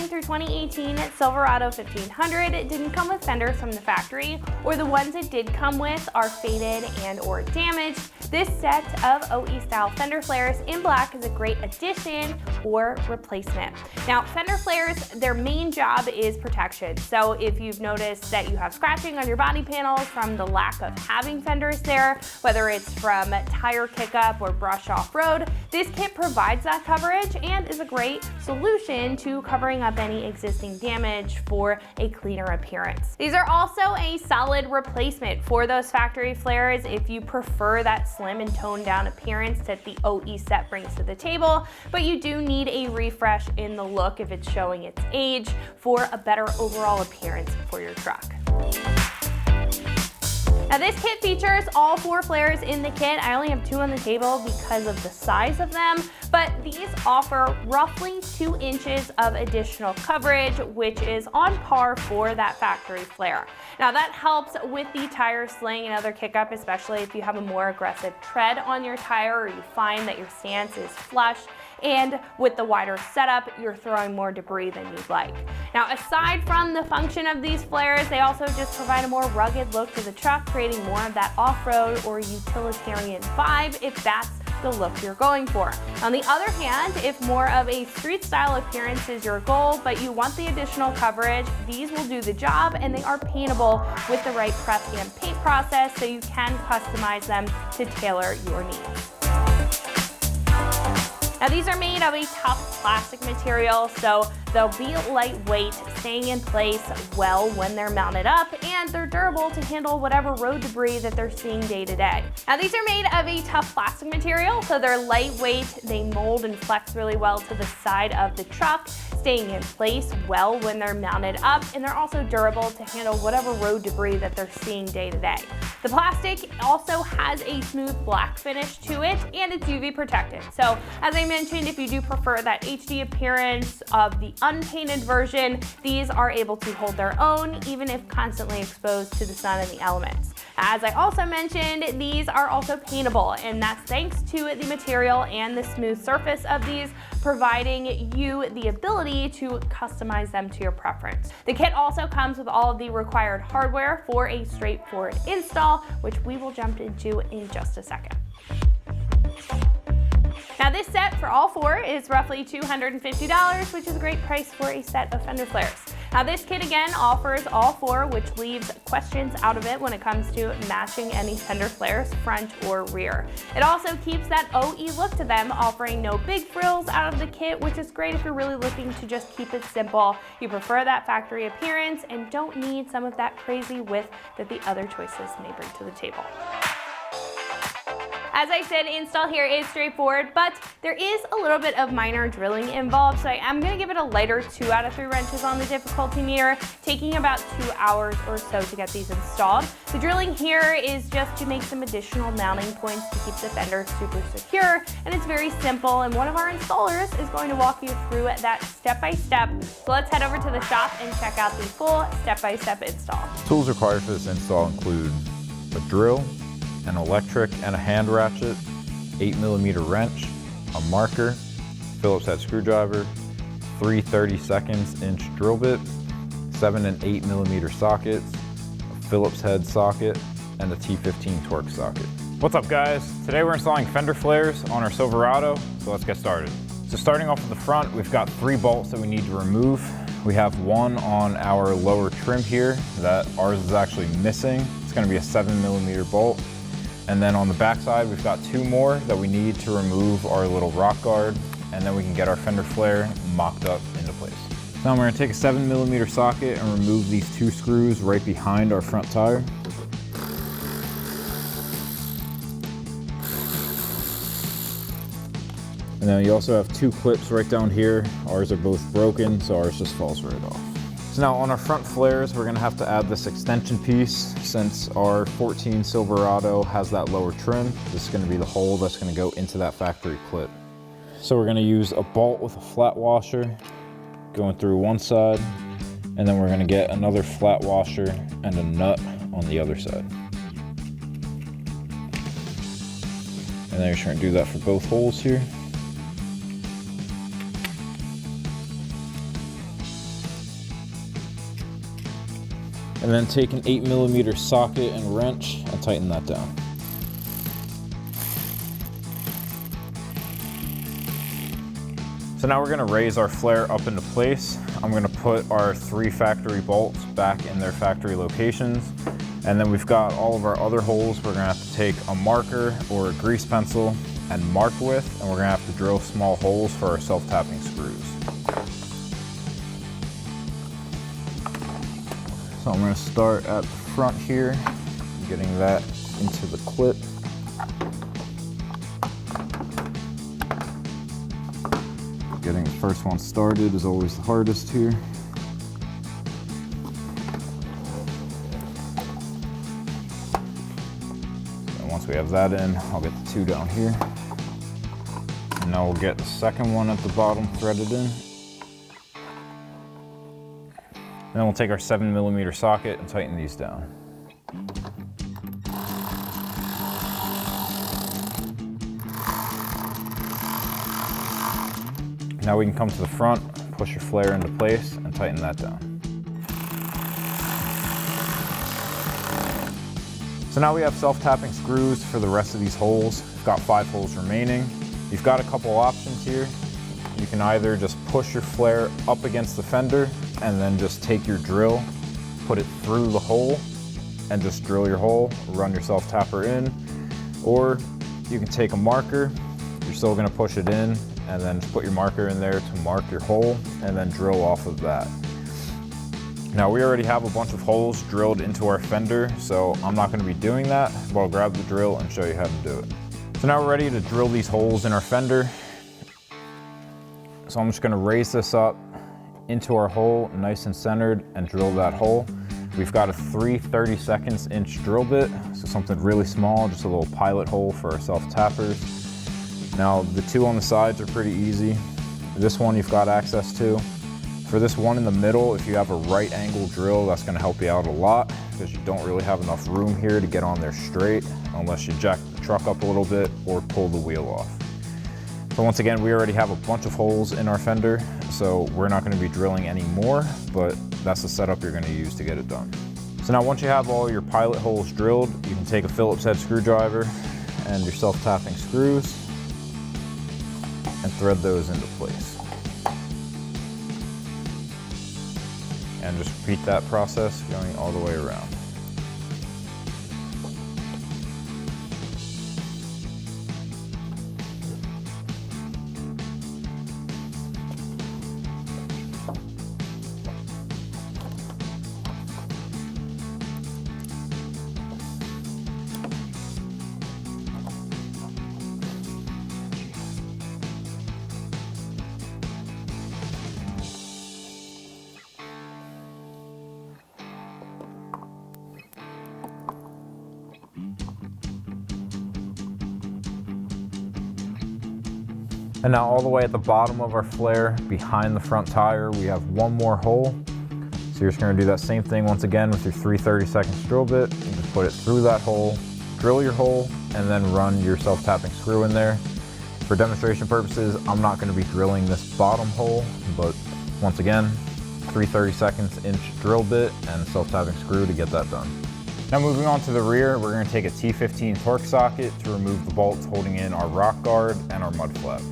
through 2018 Silverado 1500 didn't come with fenders from the factory, or the ones it did come with are faded and or damaged, this set of OE style fender flares in black is a great addition or replacement. Now, fender flares, their main job is protection. So if you've noticed that you have scratching on your body panels from the lack of having fenders there, whether it's from tire kickup or brush off-road, this kit provides that coverage and is a great solution to covering up any existing damage for a cleaner appearance. These are also a solid replacement for those factory flares if you prefer that slim and toned down appearance that the OE set brings to the table, but you do need a refresh in the look if it's showing its age for a better overall appearance for your truck. Now this kit features all 4 flares in the kit. I only have 2 on the table because of the size of them, but these offer roughly 2 inches of additional coverage, which is on par for that factory flare. Now that helps with the tire sling and other kickup, especially if you have a more aggressive tread on your tire or you find that your stance is flush, and with the wider setup, you're throwing more debris than you'd like. Now, aside from the function of these flares, they also just provide a more rugged look to the truck, creating more of that off-road or utilitarian vibe if that's the look you're going for. On the other hand, if more of a street style appearance is your goal, but you want the additional coverage, these will do the job, and they are paintable with the right prep and paint process, so you can customize them to tailor your needs. Now these are made of a tough plastic material, so they'll be lightweight, staying in place well when they're mounted up, and they're durable to handle whatever road debris that they're seeing day to day. Now these are made of a tough plastic material, so they're lightweight, they mold and flex really well to the side of the truck, staying in place well when they're mounted up, and they're also durable to handle whatever road debris that they're seeing day to day. The plastic also has a smooth black finish to it, and it's UV protected. So as I mentioned, if you do prefer that HD appearance of the unpainted version, these are able to hold their own even if constantly exposed to the sun and the elements. As I also mentioned, these are also paintable, and that's thanks to the material and the smooth surface of these, providing you the ability to customize them to your preference. The kit also comes with all of the required hardware for a straightforward install, which we will jump into in just a second. Now this set for all 4 is roughly $250, which is a great price for a set of fender flares. Now this kit again offers all 4, which leaves questions out of it when it comes to matching any fender flares, front or rear. It also keeps that OE look to them, offering no big frills out of the kit, which is great if you're really looking to just keep it simple. You prefer that factory appearance and don't need some of that crazy width that the other choices may bring to the table. As I said, install here is straightforward, but there is a little bit of minor drilling involved, so I am going to give it a lighter 2 out of 3 wrenches on the difficulty meter, taking about 2 hours or so to get these installed. The drilling here is just to make some additional mounting points to keep the fender super secure, and it's very simple, and one of our installers is going to walk you through that step by step. So let's head over to the shop and check out the full step-by-step install. Tools required for this install include a drill, an electric and a hand ratchet, 8mm wrench, a marker, Phillips head screwdriver, 3 32" drill bit, 7 and 8mm sockets, a Phillips head socket, and a T15 Torx socket. What's up guys? Today we're installing fender flares on our Silverado, so let's get started. So starting off at the front, we've got 3 bolts that we need to remove. We have one on our lower trim here that ours is actually missing. It's going to be a 7mm bolt. And then on the back side, we've got 2 more that we need to remove our little rock guard, and then we can get our fender flare mocked up into place. Now we're going to take a 7mm socket and remove these 2 screws right behind our front tire. And then you also have 2 clips right down here. Ours are both broken, so ours just falls right off. So now on our front flares, we're gonna have to add this extension piece. Since our 14 Silverado has that lower trim, this is gonna be the hole that's gonna go into that factory clip. So we're gonna use a bolt with a flat washer going through one side, and then we're gonna get another flat washer and a nut on the other side. And then you're just gonna do that for both holes here. And then take an 8mm socket and wrench and tighten that down. So now we're gonna raise our flare up into place. I'm gonna put our 3 factory bolts back in their factory locations. And then we've got all of our other holes we're gonna have to take a marker or a grease pencil and mark with, and we're gonna have to drill small holes for our self-tapping screws. So I'm gonna start at the front here, getting that into the clip. Getting the first one started is always the hardest here. And once we have that in, I'll get the 2 down here. And now we'll get the second one at the bottom threaded in. And then we'll take our 7mm socket and tighten these down. Now we can come to the front, push your flare into place, and tighten that down. So now we have self-tapping screws for the rest of these holes. We've got 5 holes remaining. You've got a couple options here. You can either just push your flare up against the fender and then just take your drill, put it through the hole, and just drill your hole, run your self-tapper in. Or you can take a marker, you're still gonna push it in, and then just put your marker in there to mark your hole and then drill off of that. Now we already have a bunch of holes drilled into our fender, so I'm not gonna be doing that, but I'll grab the drill and show you how to do it. So now we're ready to drill these holes in our fender. So I'm just gonna raise this up into our hole, nice and centered, and drill that hole. We've got a 3 30-seconds inch drill bit, so something really small, just a little pilot hole for our self-tappers. Now the 2 on the sides are pretty easy. This one you've got access to. For this one in the middle, if you have a right angle drill, that's gonna help you out a lot because you don't really have enough room here to get on there straight unless you jack the truck up a little bit or pull the wheel off. So once again, we already have a bunch of holes in our fender, so we're not gonna be drilling any more, but that's the setup you're gonna use to get it done. So now once you have all your pilot holes drilled, you can take a Phillips head screwdriver and your self-tapping screws and thread those into place. And just repeat that process going all the way around. And now all the way at the bottom of our flare, behind the front tire, we have one more hole. So you're just gonna do that same thing once again with your 3 30-seconds drill bit. You just put it through that hole, drill your hole, and then run your self-tapping screw in there. For demonstration purposes, I'm not gonna be drilling this bottom hole, but once again, 3 30-seconds inch drill bit and self-tapping screw to get that done. Now moving on to the rear, we're gonna take a T15 torque socket to remove the bolts holding in our rock guard and our mud flap.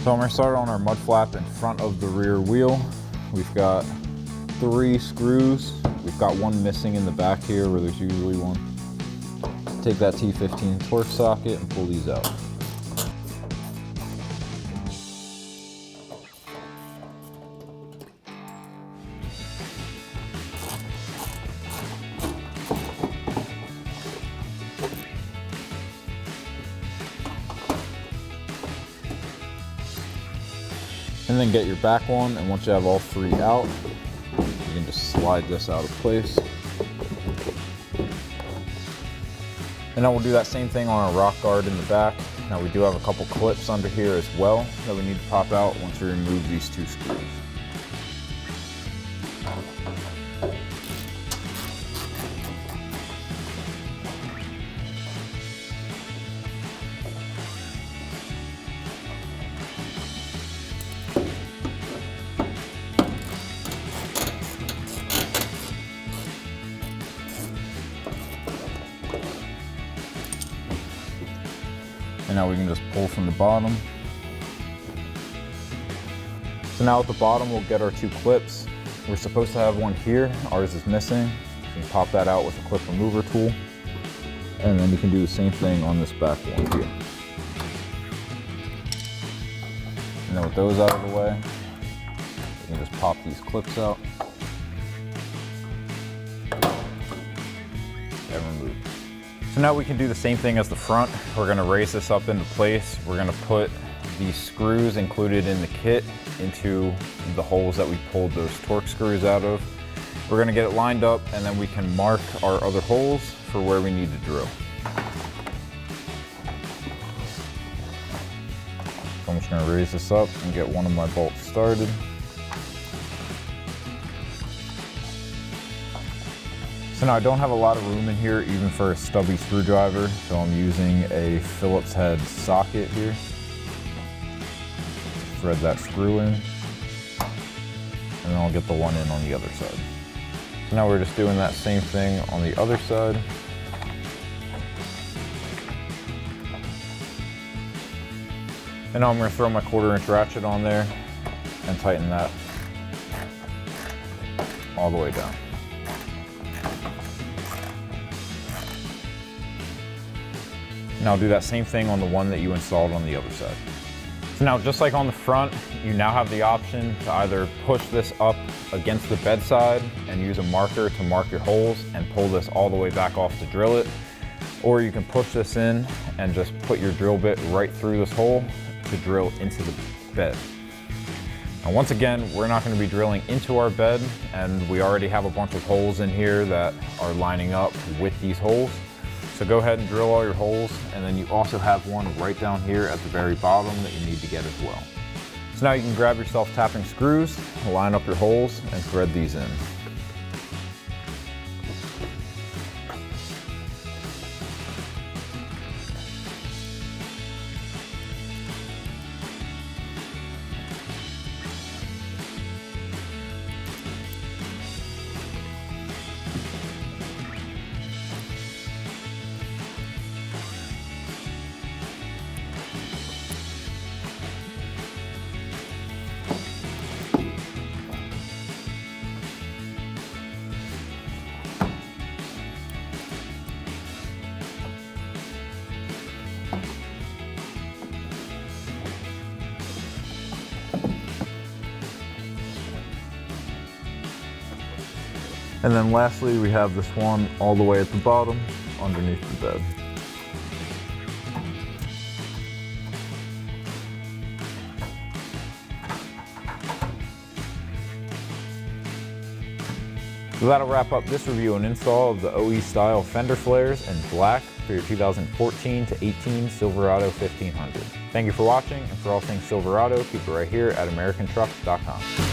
So I'm gonna start on our mud flap in front of the rear wheel. We've got 3 screws. We've got one missing in the back here where there's usually one. Take that T15 torque socket and pull these out. And then get your back one, and once you have all 3 out, you can just slide this out of place. And now we'll do that same thing on our rock guard in the back. Now we do have a couple clips under here as well that we need to pop out once we remove these 2 screws. And now we can just pull from the bottom. So now at the bottom, we'll get our 2 clips. We're supposed to have one here. Ours is missing. You can pop that out with a clip remover tool. And then you can do the same thing on this back one here. And then with those out of the way, you can just pop these clips out and remove. So now we can do the same thing as the front. We're gonna raise this up into place. We're gonna put these screws included in the kit into the holes that we pulled those Torx screws out of. We're gonna get it lined up, and then we can mark our other holes for where we need to drill. So I'm just gonna raise this up and get one of my bolts started. So now I don't have a lot of room in here, even for a stubby screwdriver, so I'm using a Phillips head socket here. Thread that screw in, and then I'll get the one in on the other side. So now we're just doing that same thing on the other side. And now I'm going to throw my 1/4" ratchet on there and tighten that all the way down. Now I'll do that same thing on the one that you installed on the other side. So now, just like on the front, you now have the option to either push this up against the bedside and use a marker to mark your holes and pull this all the way back off to drill it, or you can push this in and just put your drill bit right through this hole to drill into the bed. Now once again, we're not going to be drilling into our bed, and we already have a bunch of holes in here that are lining up with these holes. So go ahead and drill all your holes, and then you also have one right down here at the very bottom that you need to get as well. So now you can grab your self-tapping screws, line up your holes, and thread these in. And then lastly, we have this one all the way at the bottom underneath the bed. So that'll wrap up this review and install of the OE style fender flares in black for your 2014 to 18 Silverado 1500. Thank you for watching, and for all things Silverado, keep it right here at AmericanTruck.com.